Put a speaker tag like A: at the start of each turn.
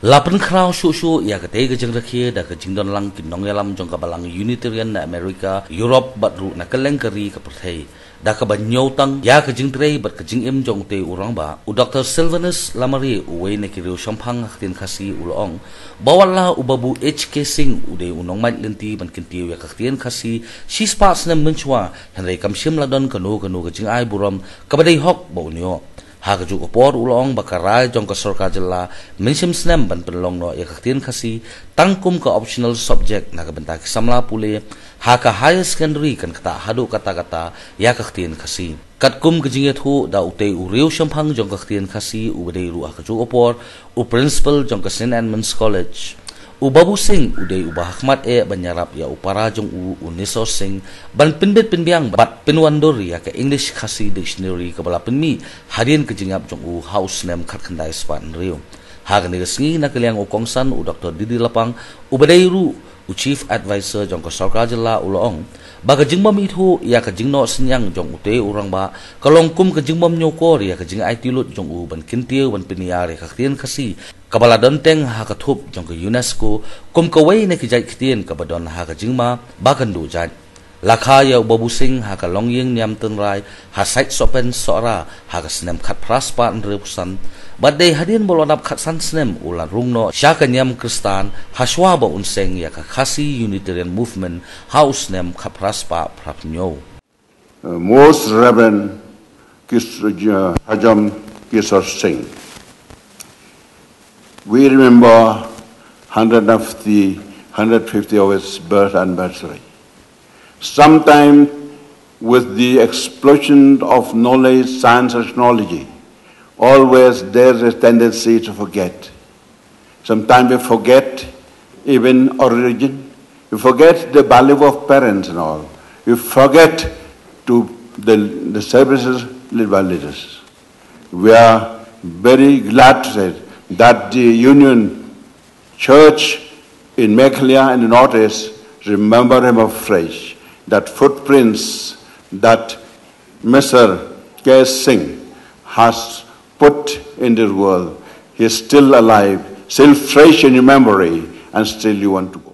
A: Lapan krau su ya kete ke jeng Rakhe da ke jingdon lang kin nong yalam jong ka Balang Unitarian na Amerika Europe batru na keleng keri ke perthai da ke banyo tang ya ke jing trei bat ke jing im jong te urang ba u Dr. Sylvanus Lamari uwe ne kiriu shampang khtin khasi ulong bawalla ubabu HK Singh ude unong mai lenti ban kin tiu ya khtin khasi shi spa Snem menchwa hanrei kam shim ladon kanu ke jing ai buram kabadai hok baunyo Hak juga por ulong bakarai jong ke sorka Jylla mensim Snem ban penlong no ya khtin khasi tangkum ke optional subject na ke bentak samla pule haka higher secondary kan kata hadu kata-kata ya khtin khasi katkum ke jinget hu da utei uriu shampang jong ke khtin khasi ubedei ruah ke juga por u principal jong ke St. Edmunds College Ubabu Singh udai ubah Ahmad banyarap ya upara jong Uniso Singh ban pinbit pinbiang bat pinwandor ya ke English khasi dictionary ke bala pinmi hadian ke jingap jong house name khat khandai span rio hag ni singi na keliang ukongsan Dr. Didi Lapang ubadai ru chief advisor jong ke sarkar Jylla ulong baga jingbam itu ya ke jingno senyang jong ute urang ba kalongkum ke jingbam nyokor ya ke jing IT lut jong ban kintiu ban piniar ya khtin khasi kabala donteng ha ka thup jong ke UNESCO kum ka wei ne ki jai khtin ka badon ha ka jingma bakan du jai lakha ya Babu Singh ha ka longyeng nyam tun rai ha site sopen sora ha ka Snem khat praspa nrepusan badai hadian bolonap khat san Snem ulan rungno syaka nyam kristan haswa ba unseng ya ka khasi Unitarian movement house Snem khat praspa prapnyo
B: Most Reverend Hajam Kishore Singh, we remember 150 of his birth anniversary. Sometime with the explosion of knowledge, science and technology, always there's a tendency to forget. Sometimes we forget even our religion. We forget the value of parents and all. We forget to the services led by leaders. We are very glad to say that the Union Church in Meghalaya and the Northeast remember him afresh. That footprints that Mr. K. Singh has put in the world, he is still alive, still fresh in your memory, and still you want to go.